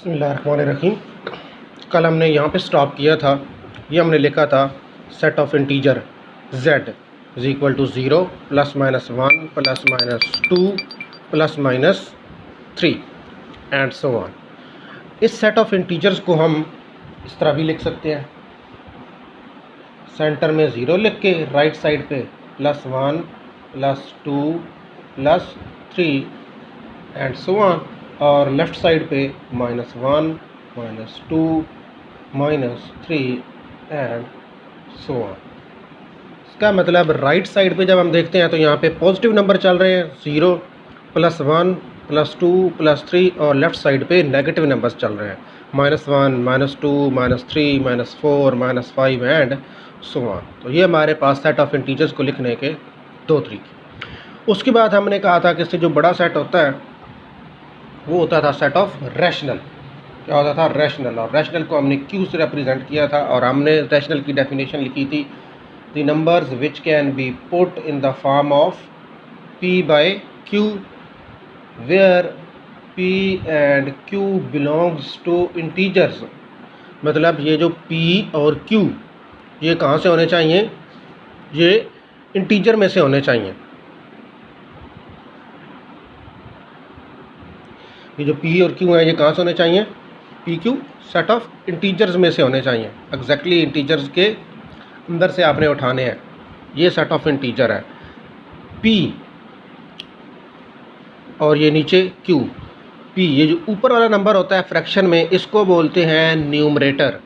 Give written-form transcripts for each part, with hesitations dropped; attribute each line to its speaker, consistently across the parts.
Speaker 1: बिस्मिल्लाहिर्रहमानिर्रहीम। कल हमने यहाँ पे स्टॉप किया था। ये हमने लिखा था set of integer z is equal to 0 plus minus 1 plus minus 2 plus minus 3 and so on. इस सेट ऑफ इंटीजर्स को हम इस तरह भी लिख सकते हैं, सेंटर में 0 लिख के राइट साइड पे plus 1 plus 2 plus 3 and so on, और लेफ़्ट साइड पे minus 1 minus 2 minus 3 and so on. इसका मतलब राइट साइड पे जब हम देखते हैं तो यहाँ पे पॉजिटिव नंबर चल रहे हैं, 0 प्लस 1 प्लस 2 प्लस 3, और लेफ़्ट साइड पे नेगेटिव नंबर्स चल रहे हैं, minus 1 minus 2 minus 3 minus 4 minus 5 and so on. तो ये हमारे पास सेट ऑफ इंटीजर्स को लिखने के दो तरीके। उसके बाद हमने कहा था कि इससे जो बड़ा सेट होता है वो होता था सेट ऑफ रैशनल। क्या होता था? रैशनल। और रैशनल को हमने क्यू से रिप्रेजेंट किया था, और हमने रैशनल की डेफिनेशन लिखी थी, the numbers which can be put in the form of p by q where p and q belongs to integers. मतलब ये जो p और q ये कहाँ से होने चाहिए? ये इंटीजर में से होने चाहिए। ये जो p और q है ये कहाँ से होने चाहिए? p q set of integers में से होने चाहिए। एग्जैक्टली इंटीजर्स के अंदर से आपने उठाने हैं। ये सेट ऑफ इंटीजर है p, और ये नीचे q। p ये जो ऊपर वाला नंबर होता है फ्रैक्शन में, इसको बोलते हैं न्यूमरेटर,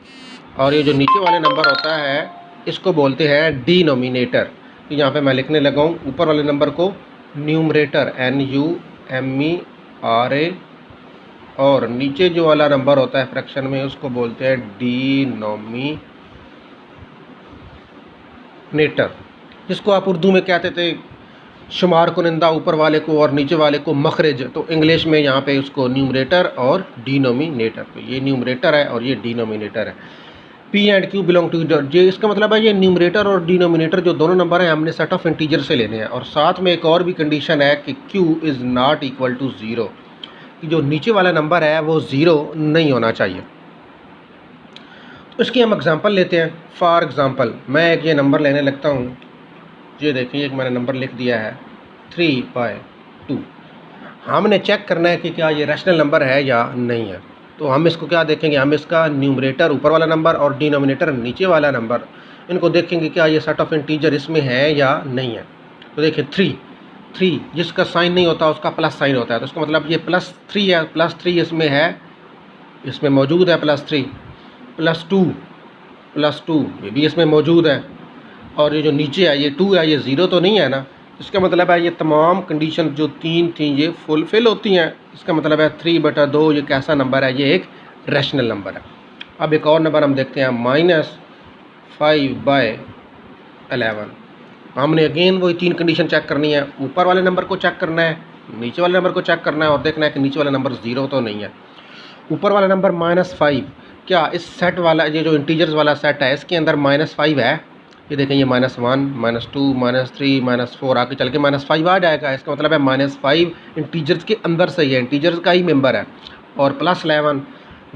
Speaker 1: और ये जो नीचे वाले नंबर होता है इसको बोलते हैं डिनोमिनेटर। तो यहाँ पे मैं लिखने लगा हूँ ऊपर वाले नंबर को न्यूमरेटर NUMERA, और नीचे जो वाला नंबर होता है फ्रैक्शन में उसको बोलते हैं डिनोमिनेटर, जिसको आप उर्दू में कहते थे शुमार कुनिंदा ऊपर वाले को और नीचे वाले को मखरज। तो इंग्लिश में यहाँ पे उसको न्यूमरेटर और डिनोमिनेटर। तो ये न्यूमरेटर है और ये डिनोमिनेटर है। p and q belong to ये, इसका मतलब है ये न्यूमरेटर और डिनोमिनेटर जो दोनों नंबर हैं हमने सेट ऑफ इंटीजर से लेने हैं। और साथ में एक और भी कंडीशन है कि q is not equal to 0, कि जो नीचे वाला नंबर है वो 0 नहीं होना चाहिए। तो इसकी हम एग्जांपल लेते हैं। फॉर एग्जांपल मैं एक ये नंबर लेने लगता हूँ, ये देखिए एक मैंने नंबर लिख दिया है 3/2। हमने चेक करना है कि क्या ये रैशनल नंबर है या नहीं है। तो हम इसको क्या देखेंगे? हम इसका न्यूमरेटर ऊपर वाला नंबर और डिनोमिनेटर नीचे वाला नंबर, इनको देखेंगे क्या ये सेट ऑफ इंटीजर इसमें है या नहीं है। तो देखिए 3 जिसका साइन नहीं होता उसका प्लस साइन होता है, तो इसका मतलब ये +3 है, +3 इसमें है, इसमें मौजूद है +3, +2 ये भी इसमें मौजूद है, और ये जो नीचे है ये 2 है, ये 0 तो नहीं है ना। इसका मतलब है ये तमाम कंडीशन जो 3 थी ये फुलफ़िल होती हैं। इसका मतलब है 3/2 ये कैसा नंबर है? ये एक रैशनल नंबर है। अब एक और नंबर हम देखते हैं -5/11। हमने अगेन वही 3 कंडीशन चेक करनी है। ऊपर वाले नंबर को चेक करना है, नीचे वाले नंबर को चेक करना है, और देखना है कि नीचे वाला नंबर 0 तो नहीं है। ऊपर वाला नंबर -5, क्या इस सेट वाला ये जो इंटीजर्स वाला सेट है इसके अंदर -5 है? ये देखें ये -1 -2 -3 -4 आगे चल के -5 आ जाएगा। इसका मतलब है -5 इंटीजर्स के अंदर से ही है, इंटीजर्स का ही मेंबर है। और +11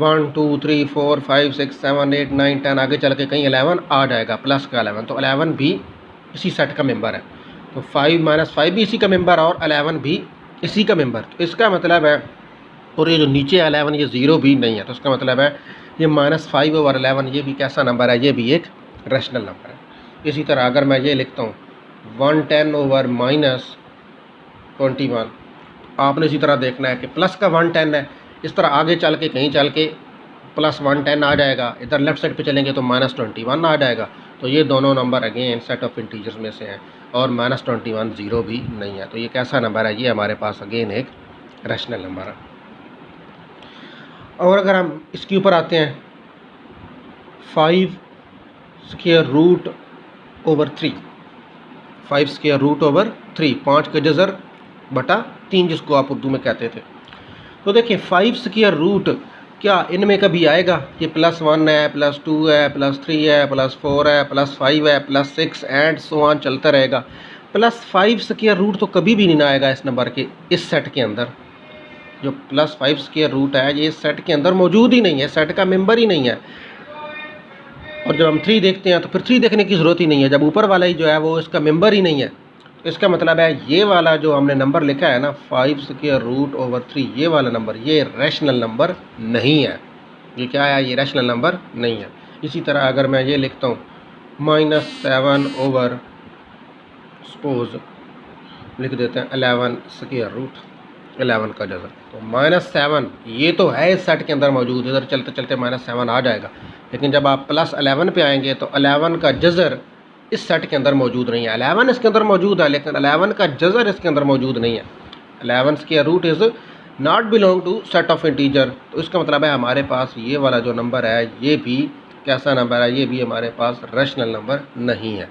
Speaker 1: 1 2 3 4 5 6 7 8 9 10 आगे चल के कहीं 11 आ जाएगा, प्लस का 11। तो 11 भी इसी सेट का मेंबर है। तो 5 -5 भी इसी का मेंबर और 11 भी इसी का मेंबर। तो इसका मतलब है, और ये जो नीचे 11 ये 0 भी नहीं है, तो इसका मतलब है ये -5/11 ये भी कैसा नंबर है? ये भी एक रैशनल नंबर है। इसी तरह अगर मैं ये लिखता हूँ 110/-21, आपने इसी तरह देखना है कि प्लस का 110 है, इस तरह आगे चल के कहीं चल के +110 आ जाएगा, इधर लेफ्ट साइड पे चलेंगे तो -21 आ जाएगा। तो ये दोनों number again set of integers में से हैं, और -21 0 भी नहीं है। तो ये कैसा नंबर है? ये हमारे पास अगेन एक रैशनल नंबर है। और अगर हम इसके ऊपर आते हैं 5√3, 5√3, 5 का जज़र बटा 3 जिसको आप उर्दू में कहते थे। तो देखिए 5² क्या इनमें कभी आएगा? ये +1 है, +2 है, +3 है, +4 है, +5 है, +6 एंड सो ऑन चलता रहेगा। +5² तो कभी भी नहीं आएगा इस नंबर के इस सेट के अंदर। जो प्लस 5 स्क्वायर रूट है ये सेट के अंदर मौजूद ही नहीं है, सेट का मेंबर ही नहीं है। और जब हम 3 देखते हैं तो फिर 3 देखने की ज़रूरत ही नहीं है, जब ऊपर वाला ही जो है वो इसका मेंबर ही नहीं है। इसका मतलब है ये वाला जो हमने नंबर लिखा है ना 5 स्क्वायर रूट ओवर 3, ये वाला नंबर ये रैशनल नंबर नहीं है। ये क्या है? ये रैशनल नंबर नहीं है। इसी तरह अगर मैं ये लिखता हूँ -7 ओवर सपोज लिख देते हैं 11 स्क्वायर रूट 11 का जज़र, तो -7 ये तो है इस सेट के अंदर मौजूद, इधर चलते चलते -7 आ जाएगा। लेकिन जब आप +11 पे आएंगे तो 11 का जज़र इस सेट के अंदर मौजूद नहीं है। 11 इसके अंदर मौजूद है लेकिन 11 का जज़र इसके अंदर मौजूद नहीं है। 11 square root is not belong to set of integer. तो इसका मतलब है हमारे पास ये वाला जो नंबर है ये भी कैसा नंबर है? ये भी हमारे पास रैशनल नंबर नहीं है।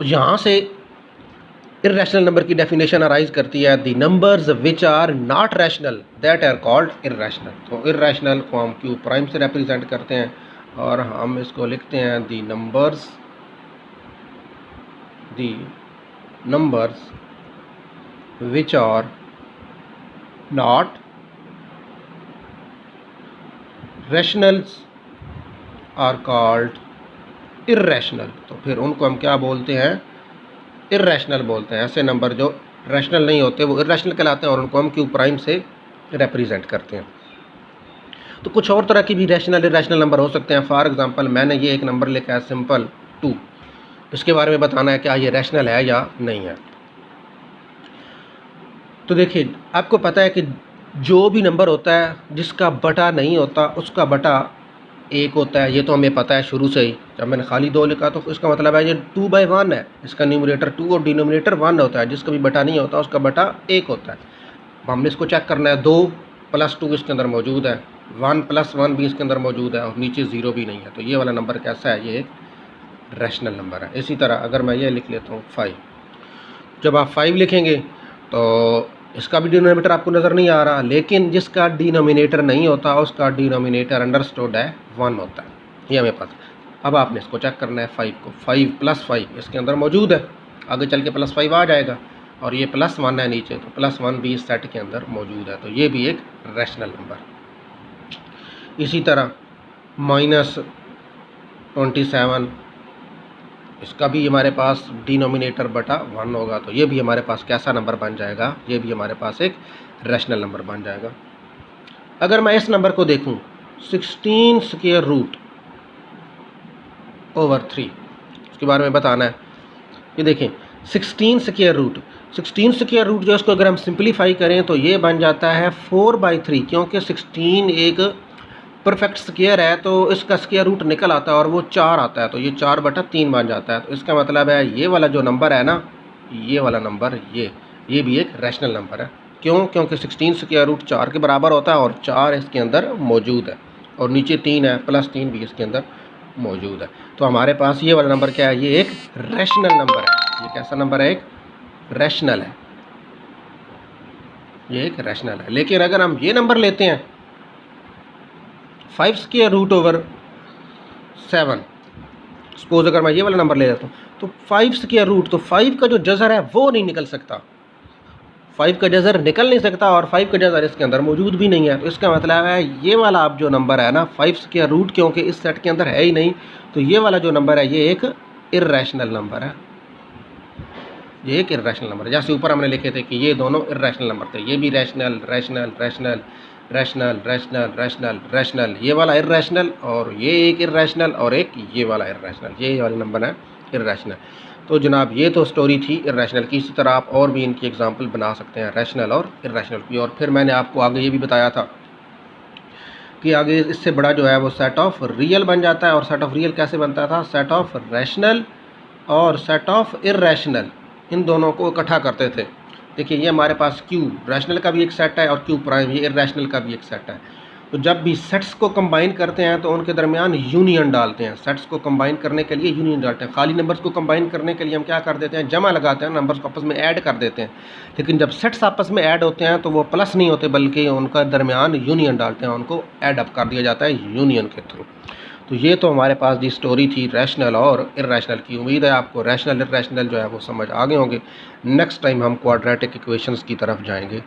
Speaker 1: यहाँ से इर्रेशनल नंबर की डेफिनेशन अराइज करती है, the numbers which are not rational that are called irrational. तो इर्रेशनल को हम क्यू प्राइम से रिप्रेजेंट करते हैं और हम इसको लिखते हैं the numbers which are not rationals are called irrational. तो फिर उनको हम क्या बोलते हैं? इर्रेशनल बोलते हैं। ऐसे नंबर जो रैशनल नहीं होते वो इर्रेशनल कहलाते हैं और उनको हम क्यू प्राइम से रिप्रेजेंट करते हैं। तो कुछ और तरह की भी रैशनल इर्रेशनल नंबर हो सकते हैं। फॉर एग्जांपल मैंने ये एक नंबर लिखा है सिंपल 2, इसके बारे में बताना है क्या ये रैशनल है या नहीं है। तो देखिए आपको पता है कि जो भी नंबर होता है जिसका बटा नहीं होता उसका बटा 1 होता है, ये तो हमें पता है शुरू से ही। जब मैंने खाली 2 लिखा तो इसका मतलब है ये 2/1 है, इसका न्यूमरेटर 2 और डिनोमिनेटर 1 होता है। जिसका भी बटा नहीं होता उसका बटा 1 होता है। हमने इसको चेक करना है, 2 + 2 इसके अंदर मौजूद है, 1 + 1 भी इसके अंदर मौजूद है और नीचे 0 भी नहीं है। तो ये वाला नंबर कैसा है? ये एक रैशनल नंबर है। इसी तरह अगर मैं ये लिख लेता हूँ 5, जब आप 5 लिखेंगे तो इसका भी डिनोमिनेटर आपको नज़र नहीं आ रहा, लेकिन जिसका डिनोमिनेटर नहीं होता उसका डिनोमिनेटर अंडरस्टूड है 1 होता है, ये हमें पता। अब आपने इसको चेक करना है 5 को, 5 + 5 इसके अंदर मौजूद है, आगे चल के +5 आ जाएगा और ये +1 है नीचे, तो +1 भी इस सेट के अंदर मौजूद है। तो ये भी एक रैशनल नंबर। इसी तरह -27 इसका भी हमारे पास डिनोमिनेटर बटा 1 होगा, तो ये भी हमारे पास कैसा नंबर बन जाएगा? ये भी हमारे पास एक रैशनल नंबर बन जाएगा। अगर मैं इस नंबर को देखूं 16 स्क्वायर रूट ओवर 3, इसके बारे में बताना है। ये देखें 16 स्क्वायर रूट जो इसको अगर हम सिंप्लीफाई करें तो ये बन जाता है 4/3, क्योंकि 16 एक परफेक्ट स्क्वायर है तो इसका स्क्वायर रूट निकल आता है और वो 4 आता है, तो ये 4/3 बन जाता है। तो इसका मतलब है ये वाला जो नंबर है ना, ये वाला नंबर ये भी एक रैशनल नंबर है। क्यों? क्योंकि 16 स्क्वायर रूट 4 के बराबर होता है और 4 इसके अंदर मौजूद है और नीचे 3 है, +3 भी इसके अंदर मौजूद है। तो हमारे पास ये वाला नंबर क्या है? ये एक रैशनल नंबर है। ये कैसा नंबर है? एक रैशनल है, ये एक रैशनल है। लेकिन अगर हम ये नंबर लेते हैं 5 स्क्वायर रूट ओवर 7, सपोज अगर मैं ये वाला नंबर ले लेता हूँ तो 5 स्क्वायर रूट, तो 5 का जो जज़र है वो नहीं निकल सकता, 5 का जज़र निकल नहीं सकता और 5 का जज़र इसके अंदर मौजूद भी नहीं है। तो इसका मतलब है ये वाला आप जो नंबर है ना 5 स्क्वायर रूट, क्योंकि इस सेट के अंदर है ही नहीं, तो ये वाला जो नंबर है ये एक इर्रेशनल नंबर है। ये एक इर्रेशनल नंबर है। जैसे ऊपर हमने लिखे थे कि ये दोनों इर्रेशनल नंबर थे, ये भी rational rational rational rational rational rational rational, ये वाला इर्रेशनल और ये एक इर्रेशनल और एक ये वाला इर्रेशनल, ये वाला नंबर है इर्रेशनल। तो जनाब ये तो स्टोरी थी इर्रेशनल की। इसी तरह आप और भी इनकी एग्जांपल बना सकते हैं रैशनल और इर्रेशनल की। और फिर मैंने आपको आगे ये भी बताया था कि आगे इससे बड़ा जो है वो सेट ऑफ रियल बन जाता है। और सेट ऑफ रियल कैसे बनता था? सेट ऑफ रैशनल और सेट ऑफ इर्रेशनल, इन दोनों को इकट्ठा करते थे। देखिए ये हमारे पास क्यू रैशनल का भी एक सेट है और क्यू प्राइम ये इर्रेशनल का भी एक सेट है। तो जब भी सेट्स को कंबाइन करते हैं तो उनके दरमियान यूनियन डालते हैं। सेट्स को कंबाइन करने के लिए यूनियन डालते हैं। खाली नंबर्स को कंबाइन करने के लिए हम क्या कर देते हैं? जमा लगाते हैं, नंबर्स को आपस में ऐड कर देते हैं। लेकिन जब सेट्स आपस में ऐड होते हैं तो वो प्लस नहीं होते बल्कि उनका दरमियान यूनियन डालते हैं, उनको ऐड अप कर दिया जाता है यूनियन के थ्रू। तो ये तो हमारे पास जी स्टोरी थी रैशनल और इर्रेशनल की। उम्मीद है आपको रैशनल इर्रेशनल जो है वो समझ आ गए होंगे। नेक्स्ट टाइम हम क्वाड्रेटिक इक्वेशंस की तरफ जाएंगे।